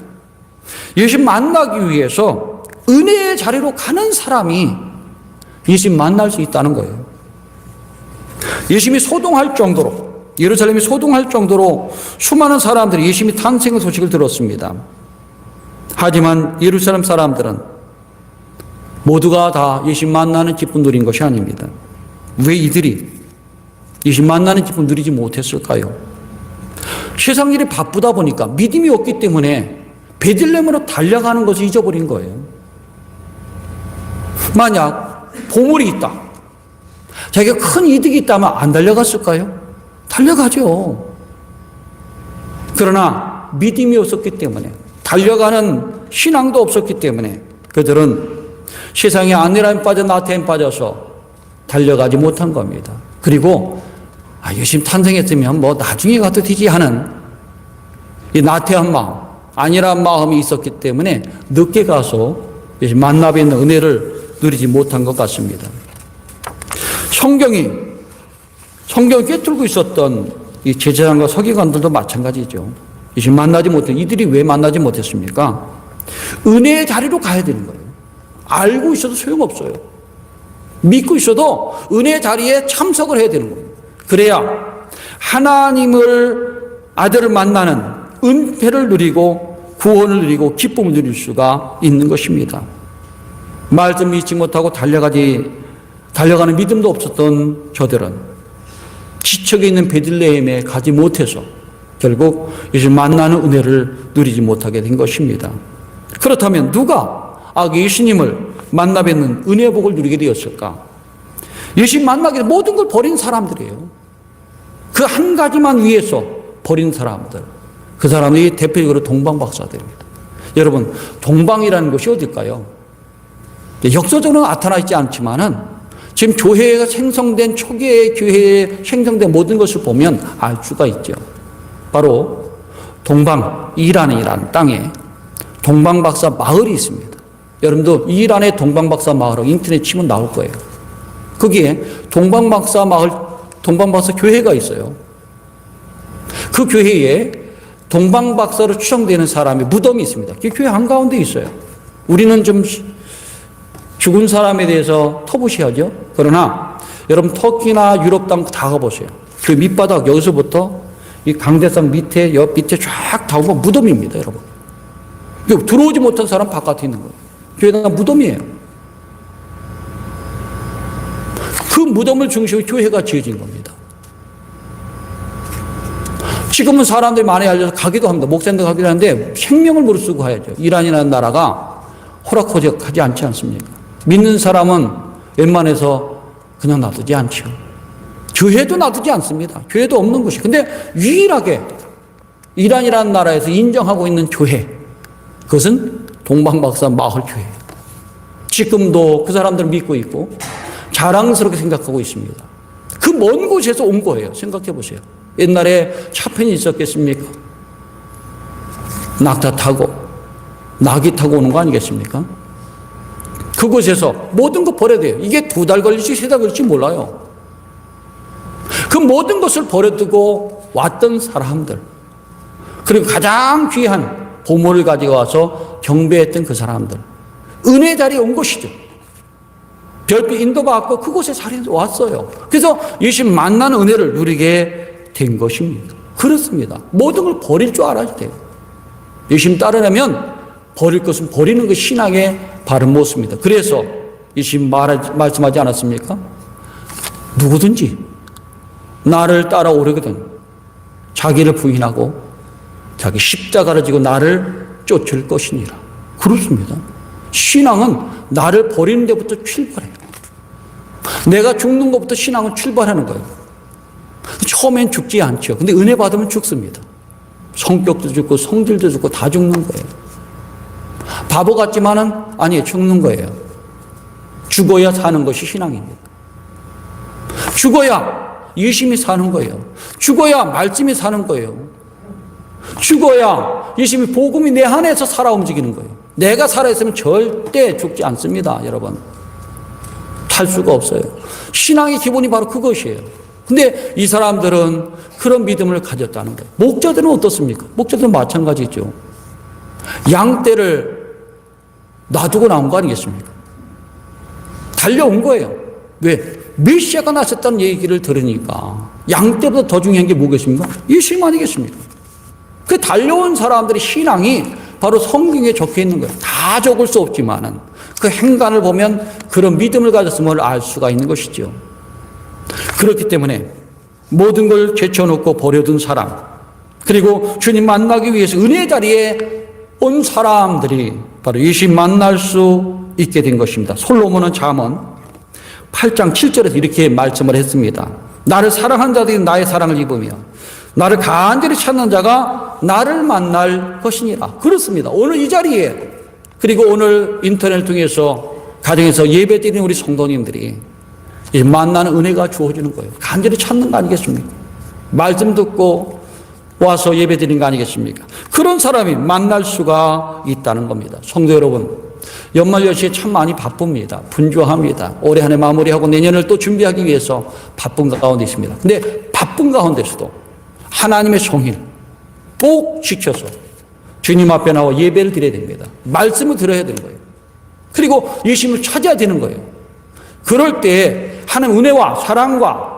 예수 만나기 위해서 은혜의 자리로 가는 사람이 예수 만날 수 있다는 거예요. 예수님이 소동할 정도로, 예루살렘이 소동할 정도로 수많은 사람들이 예수님이 탄생의 소식을 들었습니다. 하지만 예루살렘 사람들은 모두가 다 예수 만나는 기쁨 누린 것이 아닙니다. 왜 이들이 예수 만나는 기쁨 누리지 못했을까요? 세상 일이 바쁘다 보니까 믿음이 없기 때문에 베들레헴으로 달려가는 것을 잊어버린 거예요. 만약 보물이 있다, 자기가 큰 이득이 있다면 안 달려갔을까요? 달려가죠. 그러나 믿음이 없었기 때문에, 달려가는 신앙도 없었기 때문에 그들은 세상에 안내라인 빠져 나태인 빠져서 달려가지 못한 겁니다. 그리고 예수님 탄생했으면 뭐 나중에 가도 되지 하는 이 나태한 마음, 안일한 마음이 있었기 때문에 늦게 가서 예수님 만나 뵙는 은혜를 누리지 못한 것 같습니다. 성경이 꿰뚫고 있었던 이 제사장과 서기관들도 마찬가지죠. 예수님 만나지 못해. 이들이 왜 만나지 못했습니까? 은혜의 자리로 가야 되는 거예요. 알고 있어도 소용없어요. 믿고 있어도 은혜의 자리에 참석을 해야 되는 거예요. 그래야 하나님을 아들을 만나는 은혜를 누리고 구원을 누리고 기쁨을 누릴 수가 있는 것입니다. 말씀 믿지 못하고 달려가는 믿음도 없었던 저들은 지척에 있는 베들레헴에 가지 못해서 결국 예수 만나는 은혜를 누리지 못하게 된 것입니다. 그렇다면 누가 예수님을 만나 뵙는 은혜의 복을 누리게 되었을까? 예수 만나게 된 모든 걸 버린 사람들이에요. 그 한 가지만 위해서 버린 사람들. 그 사람이 대표적으로 동방박사들입니다. 여러분, 동방이라는 곳이 어딜까요? 역사적으로 나타나 있지 않지만은 지금 교회가 생성된 초기의 교회에 생성된 모든 것을 보면 알 수가 있죠. 바로 동방, 이란이라는 땅에 동방박사 마을이 있습니다. 여러분도 이란의 동방박사 마을을 인터넷 치면 나올 거예요. 거기에 동방박사 마을, 동방박사 교회가 있어요. 그 교회에 동방박사로 추정되는 사람의 무덤이 있습니다. 그 교회 한가운데 있어요. 우리는 좀 죽은 사람에 대해서 터부시하죠. 그러나 여러분 터키나 유럽 땅 다 가보세요. 그 밑바닥 여기서부터 이 강대상 밑에 옆 밑에 쫙 다 오면 무덤입니다, 여러분. 들어오지 못한 사람 바깥에 있는 거예요. 교회가 무덤이에요. 그 무덤을 중심으로 교회가 지어진 겁니다. 지금은 사람들이 많이 알려서 가기도 합니다. 목사님들 가기도 하는데 생명을 무릅쓰고 가야죠. 이란이라는 나라가 호락호락하지 않지 않습니까? 믿는 사람은 웬만해서 그냥 놔두지 않죠. 교회도 놔두지 않습니다. 교회도 없는 곳이. 근데 유일하게 이란이라는 나라에서 인정하고 있는 교회, 그것은 동방박사 마을교회예요. 지금도 그 사람들을 믿고 있고 자랑스럽게 생각하고 있습니다. 그 먼 곳에서 온 거예요. 생각해 보세요. 옛날에 차편이 있었겠습니까? 낙타 타고 낙이 타고 오는 거 아니겠습니까? 그곳에서 모든 거 버려야 돼요. 이게 2달 걸릴지 3달 걸릴지 몰라요. 그 모든 것을 버려두고 왔던 사람들, 그리고 가장 귀한 보물을 가지고 와서 경배했던 그 사람들, 은혜 자리에 온 것이죠. 별빛 인도받고 그곳에 자리에 왔어요. 그래서 예수님 만나는 은혜를 누리게 된 것입니다. 그렇습니다. 모든 걸 버릴 줄 알아야 돼요. 예수님 따르려면 버릴 것은 버리는 것이 신앙의 바른 모습입니다. 그래서 예수님 말씀하지 않았습니까? 누구든지 나를 따라오려거든 자기를 부인하고 자기 십자가를 지고 나를 쫓을 것이니라. 그렇습니다. 신앙은 나를 버리는 데부터 출발해요. 내가 죽는 것부터 신앙은 출발하는 거예요. 처음엔 죽지 않죠. 근데 은혜 받으면 죽습니다. 성격도 죽고 성질도 죽고 다 죽는 거예요. 바보 같지만은 아니에요. 죽는 거예요. 죽어야 사는 것이 신앙입니다. 죽어야 예수님이 사는 거예요. 죽어야 말씀이 사는 거예요. 죽어야 예수님이 복음이 내 안에서 살아 움직이는 거예요. 내가 살아있으면 절대 죽지 않습니다, 여러분. 살 수가 없어요. 신앙의 기본이 바로 그것이에요. 근데 이 사람들은 그런 믿음을 가졌다는 거예요. 목자들은 어떻습니까? 목자들은 마찬가지죠. 양떼를 놔두고 나온 거 아니겠습니까? 달려온 거예요. 왜? 메시아가 나섰다는 얘기를 들으니까 양떼보다 더 중요한 게 뭐겠습니까? 예수님 아니겠습니까? 그 달려온 사람들의 신앙이 바로 성경에 적혀 있는 거예요. 다 적을 수 없지만은 그 행간을 보면 그런 믿음을 가졌음을 알 수가 있는 것이죠. 그렇기 때문에 모든 걸 제쳐놓고 버려둔 사람, 그리고 주님 만나기 위해서 은혜 자리에 온 사람들이 바로 예수님 만날 수 있게 된 것입니다. 솔로몬은 잠언 8장 7절에서 이렇게 말씀을 했습니다. 나를 사랑하는 자들이 나의 사랑을 입으며 나를 간절히 찾는 자가 나를 만날 것이니라. 그렇습니다. 오늘 이 자리에, 그리고 오늘 인터넷을 통해서 가정에서 예배 드리는 우리 성도님들이 만나는 은혜가 주어지는 거예요. 간절히 찾는 거 아니겠습니까? 말씀 듣고 와서 예배 드리는 거 아니겠습니까? 그런 사람이 만날 수가 있다는 겁니다. 성도 여러분, 연말 연시에 참 많이 바쁩니다. 분주합니다. 올해 한 해 마무리하고 내년을 또 준비하기 위해서 바쁜 가운데 있습니다. 근데 바쁜 가운데서도 하나님의 성일 꼭 지켜서 주님 앞에 나와 예배를 드려야 됩니다. 말씀을 들어야 되는 거예요. 그리고 예수님을 찾아야 되는 거예요. 그럴 때 하나님 은혜와 사랑과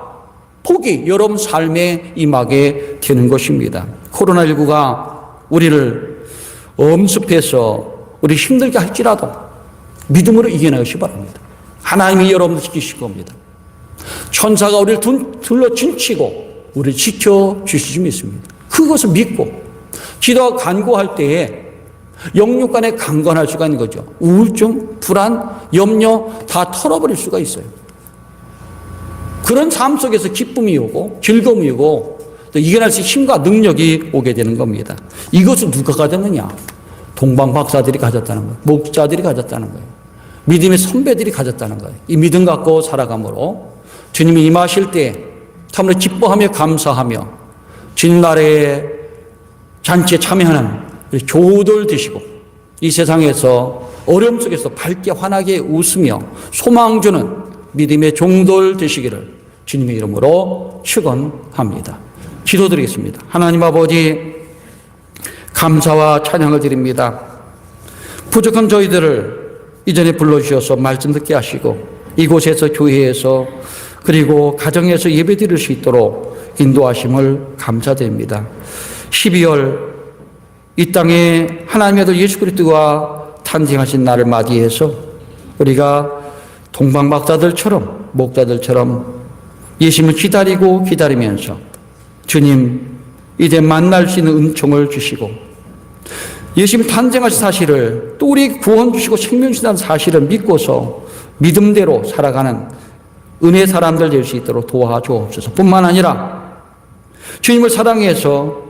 복이 여러분 삶에 임하게 되는 것입니다. 코로나19가 우리를 엄습해서 우리 힘들게 할지라도 믿음으로 이겨내시 바랍니다. 하나님이 여러분을 지키실 겁니다. 천사가 우리를 둘러 진치고 우리를 지켜주실 줄 믿습니다. 그것을 믿고 기도하고 간구할 때에 영육 간에 강건할 수가 있는 거죠. 우울증, 불안, 염려 다 털어버릴 수가 있어요. 그런 삶 속에서 기쁨이 오고 즐거움이 오고 또 이겨낼 수 있는 힘과 능력이 오게 되는 겁니다. 이것을 누가 가졌느냐? 동방 박사들이 가졌다는 거예요. 목자들이 가졌다는 거예요. 믿음의 선배들이 가졌다는 거예요. 이 믿음 갖고 살아감으로 주님이 임하실 때 참으로 기뻐하며 감사하며 주님 나라의 잔치에 참여하는 교우들 되시고 이 세상에서 어려움 속에서 밝게 환하게 웃으며 소망 주는 믿음의 종들 되시기를 주님의 이름으로 축원합니다. 기도드리겠습니다. 하나님 아버지, 감사와 찬양을 드립니다. 부족한 저희들을 이전에 불러주셔서 말씀 듣게 하시고 이곳에서 교회에서 그리고 가정에서 예배드릴 수 있도록 인도하심을 감사드립니다. 12월 이 땅에 하나님의 아들 예수 그리스도가 탄생하신 날을 맞이해서 우리가 동방박사들처럼 목자들처럼 예수님을 기다리면서 주님 이제 만날 수 있는 은총을 주시고 예수님 탄생하신 사실을 또 우리 구원 주시고 생명 주신다는 사실을 믿고서 믿음대로 살아가는 은혜 사람들 될 수 있도록 도와주옵소서. 뿐만 아니라 주님을 사랑해서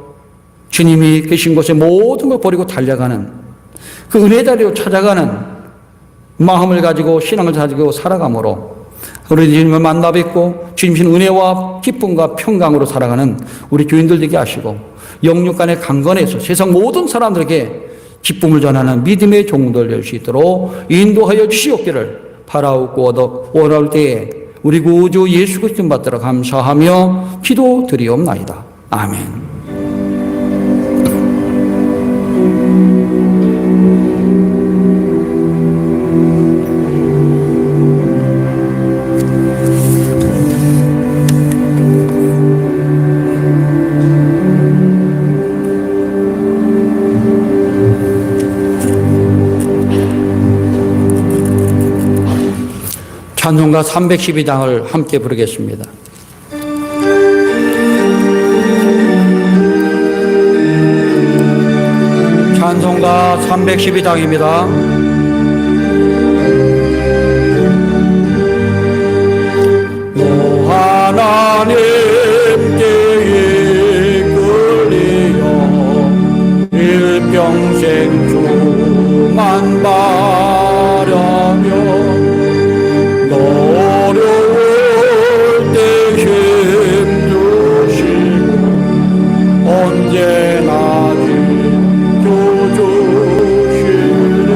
주님이 계신 곳에 모든 걸 버리고 달려가는 그 은혜 자리로 찾아가는 마음을 가지고 신앙을 가지고 살아가므로 우리 주님을 만나 뵙고 주님신 은혜와 기쁨과 평강으로 살아가는 우리 교인들 되게 하시고 영육 간의 강건에서 세상 모든 사람들에게 기쁨을 전하는 믿음의 종들 될 수 있도록 인도하여 주시옵기를 바라옵고 원할 때에 우리 구주 예수 그리스도 받들어 감사하며 기도드리옵나이다. 아멘. 찬송가 312장을 함께 부르겠습니다. 찬송가 312장입니다. 오 하나님께 이끌리어 일평생 주만 바라며 어려울 때 힘주시고 언제나 지켜주시는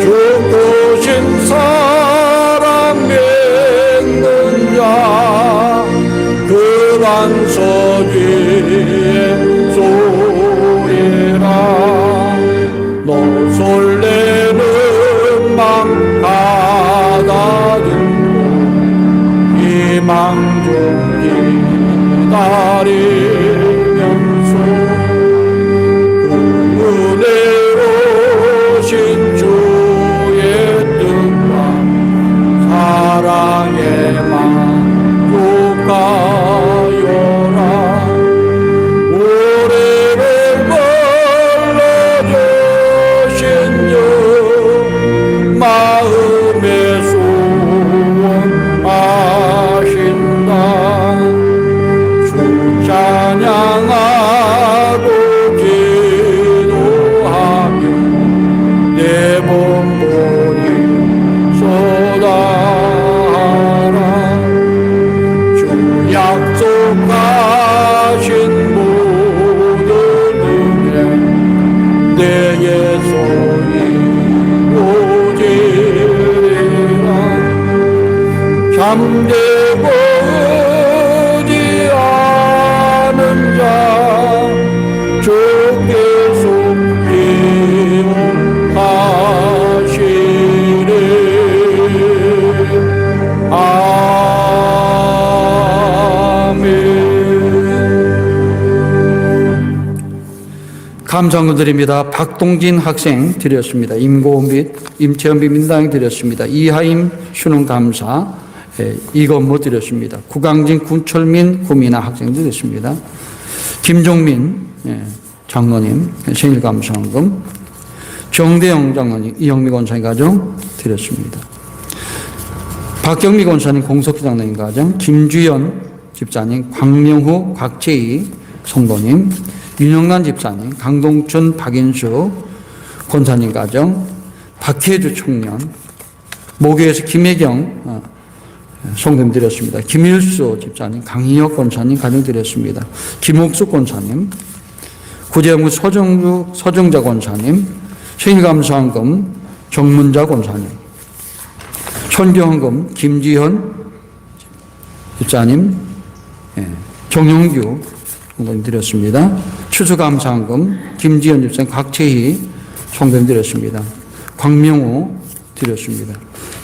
죽으신 사랑 믿는 자 그 반석이의 소리라 너 설레는 맘 희망 중 기다리면서 그 은혜로신 주의 뜻과 사랑의 만족하여라 우리를 불러주신 주 마음의 소원하신다 주 찬양하고 기도하며 내 몸부림 쏟아라 주 약속하신 모든 은혜 내게 소리 오지리라 잠들고 의지하는 자 주께서 기억하시리 아멘. 감사함 드립니다. 박동진 학생 드렸습니다. 임고은빛, 임채연빛 민당 드렸습니다. 이하임 수능 감사 이건모 드렸습니다. 구강진 군철민 구민아 학생 드렸습니다. 김종민 장로님 생일 감사원금, 정대영 장로님 이영미 권사님 가정 드렸습니다. 박경미 권사님 공석희 장로님 가정, 김주연 집사님, 광명후 곽재희 성도님, 윤영란 집사님, 강동춘 박인수 권사님 가정, 박혜주 청년, 모교에서 김혜경 성도님 드렸습니다. 김일수 집사님, 강희혁 권사님 가정 드렸습니다. 김옥숙 권사님, 구제연구 서정자 권사님, 생일감사헌금 정문자 권사님, 천교헌금 김지현 집사님, 정영규 성도님 드렸습니다. 추수감사헌금 김지현 집사님, 곽채희 성도님 드렸습니다. 광명호 드렸습니다.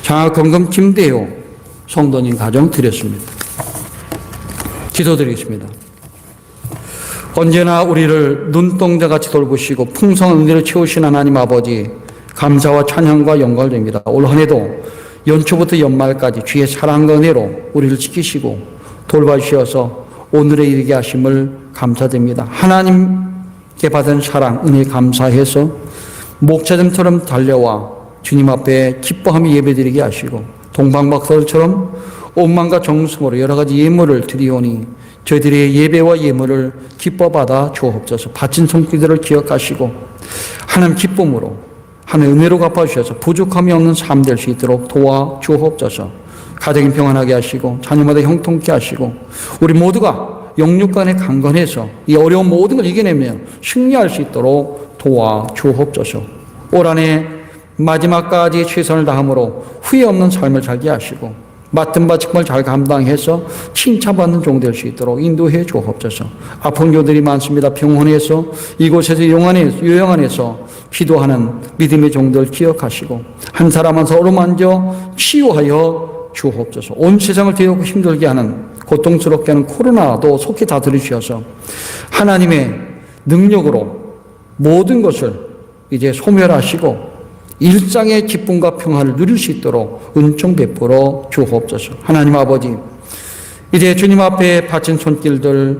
장학헌금 김대호 성도님 가정 드렸습니다. 기도드리겠습니다. 언제나 우리를 눈동자같이 돌보시고 풍성한 은혜를 채우신 하나님 아버지, 감사와 찬양과 영광을 드립니다. 올 한 해도 연초부터 연말까지 주의 사랑과 은혜로 우리를 지키시고 돌봐주셔서 오늘에 이르게 하심을 감사드립니다. 하나님께 받은 사랑, 은혜 감사해서 목자들처럼 달려와 주님 앞에 기뻐하며 예배드리게 하시고 동방박사들처럼 온망과 정성으로 여러 가지 예물을 드리오니 저희들의 예배와 예물을 기뻐 받아 주옵소서. 바친 손길들을 기억하시고 하나님 기쁨으로 하나님 은혜로 갚아주셔서 부족함이 없는 삶 될 수 있도록 도와 주옵소서. 가정이 평안하게 하시고 자녀마다 형통케 하시고 우리 모두가 영육간에 강건해서 이 어려운 모든 걸 이겨내며 승리할 수 있도록 도와주옵소서. 올 한해 마지막까지 최선을 다함으로 후회 없는 삶을 살게 하시고 맡은 바 직분을 잘 감당해서 칭찬받는 종 될 수 있도록 인도해 주옵소서. 아픈 교들이 많습니다. 병원에서 이곳에서 요양원에서 기도하는 믿음의 종들 기억하시고 한 사람 한 사람 어루만져 치유하여 주옵소서. 온 세상을 되었고 힘들게 하는 고통스럽게 하는 코로나도 속히 다 들으셔서 하나님의 능력으로 모든 것을 이제 소멸하시고 일상의 기쁨과 평화를 누릴 수 있도록 은총 베풀어 주옵소서. 하나님 아버지, 이제 주님 앞에 바친 손길들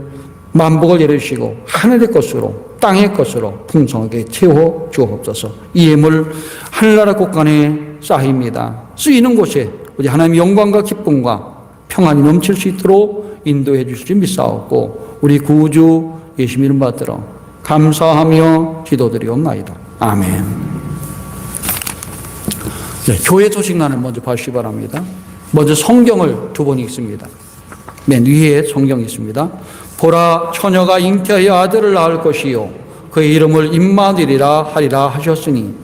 만복을 내려주시고 하늘의 것으로 땅의 것으로 풍성하게 채워 주옵소서. 이 예물 하늘나라 곳간에 쌓입니다. 쓰이는 곳에 우리 하나님의 영광과 기쁨과 평안이 넘칠 수 있도록 인도해 주실 줄 믿사옵고 우리 구주 예수 이름 받들어 감사하며 기도드리옵나이다. 아멘. 네, 교회 소식란을 먼저 봐주시기 바랍니다. 먼저 성경을 두 번 읽습니다. 맨 위에 성경이 있습니다. 보라, 처녀가 잉태하여 아들을 낳을 것이요 그의 이름을 임마누엘이라 하리라 하셨으니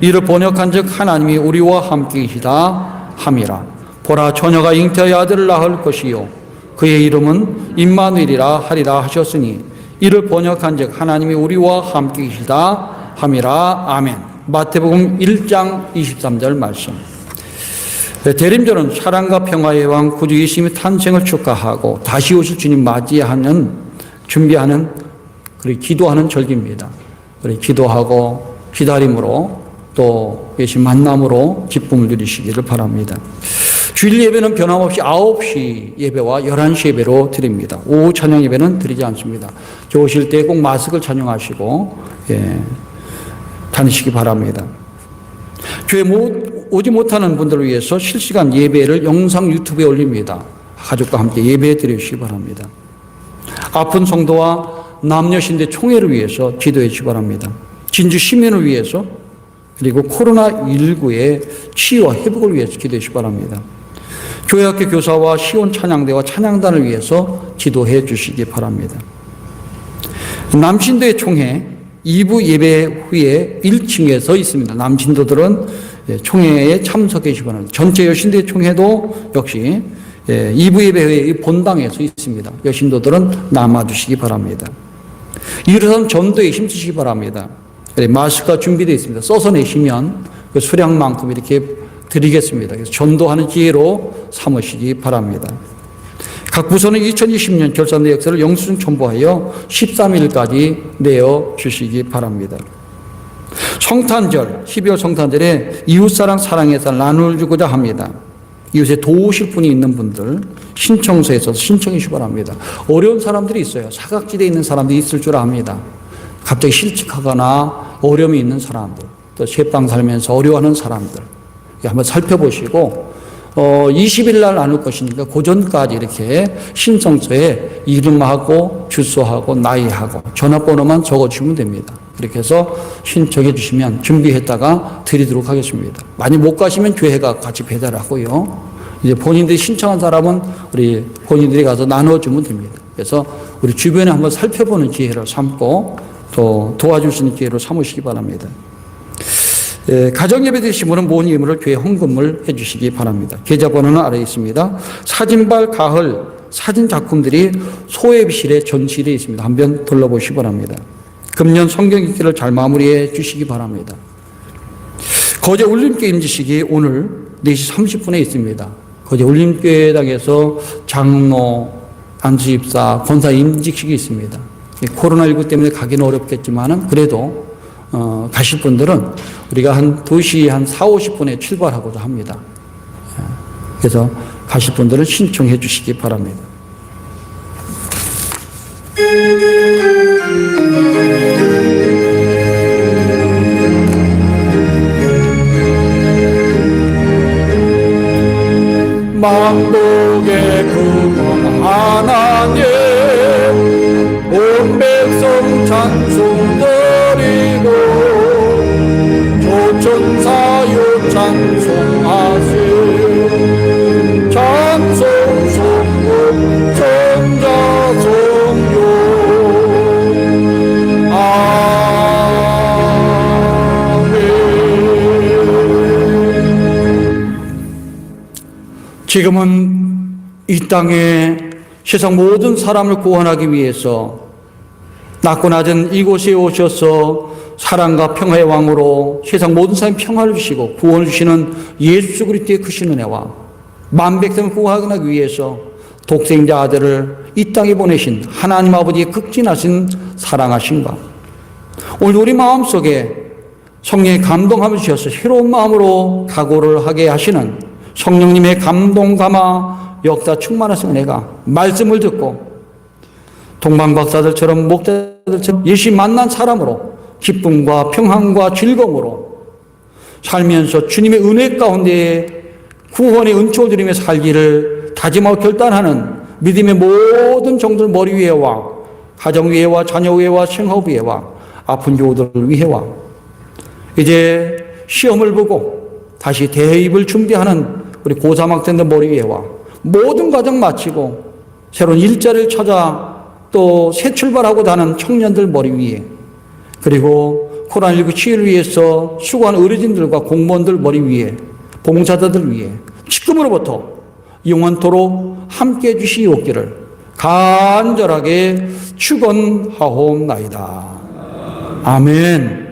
이를 번역한즉 하나님이 우리와 함께이시다 함이라. 보라, 처녀가 잉태하여 아들을 낳을 것이요 그의 이름은 임마누엘이라 하리라 하셨으니 이를 번역한즉 하나님이 우리와 함께이시다 함이라. 아멘. 마태복음 1장 23절 말씀. 대림절은 사랑과 평화의 왕 구주 예수님의 탄생을 축하하고 다시 오실 주님 맞이하는 준비하는 그리고 기도하는 절기입니다. 그리고 기도하고 기다림으로 또 예수 만남으로 기쁨을 누리시기를 바랍니다. 주일 예배는 변함없이 9시 예배와 11시 예배로 드립니다. 오후 찬양 예배는 드리지 않습니다. 오실 때 꼭 마스크를 착용하시고 다니시기 바랍니다. 교회 오지 못하는 분들을 위해서 실시간 예배를 영상 유튜브에 올립니다. 가족과 함께 예배 드리시기 바랍니다. 아픈 성도와 남녀신대 총회를 위해서 기도해 주시기 바랍니다. 진주 시민을 위해서 그리고 코로나19의 치유와 회복을 위해서 기도해 주시기 바랍니다. 교회학교 교사와 시온 찬양대와 찬양단을 위해서 기도해 주시기 바랍니다. 남신도의 총회 2부 예배 후에 1층에 서 있습니다. 남신도들은 총회에 참석해 주시기 바랍니다. 전체 여신도의 총회도 역시 2부 예배 후에 본당에 서 있습니다. 여신도들은 남아주시기 바랍니다. 이르선 전도에 힘쓰시기 바랍니다. 마스크가 준비되어 있습니다. 써서 내시면 그 수량만큼 이렇게 드리겠습니다. 그래서 전도하는 기회로 삼으시기 바랍니다. 각 부서는 2020년 결산대 역사를 영수증 첨부하여 13일까지 내어주시기 바랍니다. 성탄절, 12월 성탄절에 이웃사랑 사랑의 살 나눠주고자 합니다. 이웃에 도우실 분이 있는 분들 신청서에 서 신청해 주시기 바랍니다. 어려운 사람들이 있어요. 사각지대에 있는 사람들이 있을 줄 압니다. 갑자기 실직하거나 어려움이 있는 사람들, 또 쇠빵 살면서 어려워하는 사람들 한번 살펴보시고 20일 날 나눌 것이니까 그 전까지 이렇게 신청서에 이름하고 주소하고 나이하고 전화번호만 적어주시면 됩니다. 그렇게 해서 신청해 주시면 준비했다가 드리도록 하겠습니다. 많이 못 가시면 교회가 같이 배달하고요. 이제 본인들이 신청한 사람은 우리 본인들이 가서 나눠주면 됩니다. 그래서 우리 주변에 한번 살펴보는 기회를 삼고 또 도와줄 수 있는 기회로 삼으시기 바랍니다. 가정예배 드리신 분은 모은 예물을 교회 헌금을 해주시기 바랍니다. 계좌번호는 아래에 있습니다. 사진발 가을 사진 작품들이 소회비실에 전시되어 있습니다. 한번 둘러보시기 바랍니다. 금년 성경 읽기를 잘 마무리해 주시기 바랍니다. 거제 울림교회 임지식이 오늘 4시 30분에 있습니다. 거제 울림교회당에서 장로, 안수집사, 권사 임직식이 있습니다. 코로나19 때문에 가기는 어렵겠지만은 그래도 가실 분들은 우리가 한 2시 한 4, 50분에 출발하고자 합니다. 그래서 가실 분들은 신청해 주시기 바랍니다. 만복의 근원 하나님 온 백성 찬송 드리고 조천사유 찬송하세 지금은 이 땅에 세상 모든 사람을 구원하기 위해서 낮고 낮은 이곳에 오셔서 사랑과 평화의 왕으로 세상 모든 사람에 평화를 주시고 구원을 주시는 예수 그리스도의 크신 은혜와 만백성을 구원하기 위해서 독생자 아들을 이 땅에 보내신 하나님 아버지의 극진하신 사랑하심과 오늘 우리 마음속에 성령의 감동함을 주셔서 새로운 마음으로 각오를 하게 하시는 성령님의 감동 감화 역사 충만하신 은혜가 말씀을 듣고 동방박사들처럼 목자들처럼 예수 만난 사람으로 기쁨과 평안과 즐거움으로 살면서 주님의 은혜 가운데 구원의 은총을 누리며 살기를 다짐하고 결단하는 믿음의 모든 정들 머리 위에와 가정 위에와 자녀 위에와 생업 위에와 아픈 교우들을 위해와 이제 시험을 보고 다시 대입을 준비하는 우리 고3 학생들 머리 위에와 모든 과정 마치고 새로운 일자리를 찾아 또 새 출발하고 다는 청년들 머리 위에 그리고 코로나19 치유를 위해서 수고하는 의료진들과 공무원들 머리 위에 봉사자들 위에 지금으로부터 영원토록 함께해 주시옵기를 간절하게 축원하옵나이다. 아멘.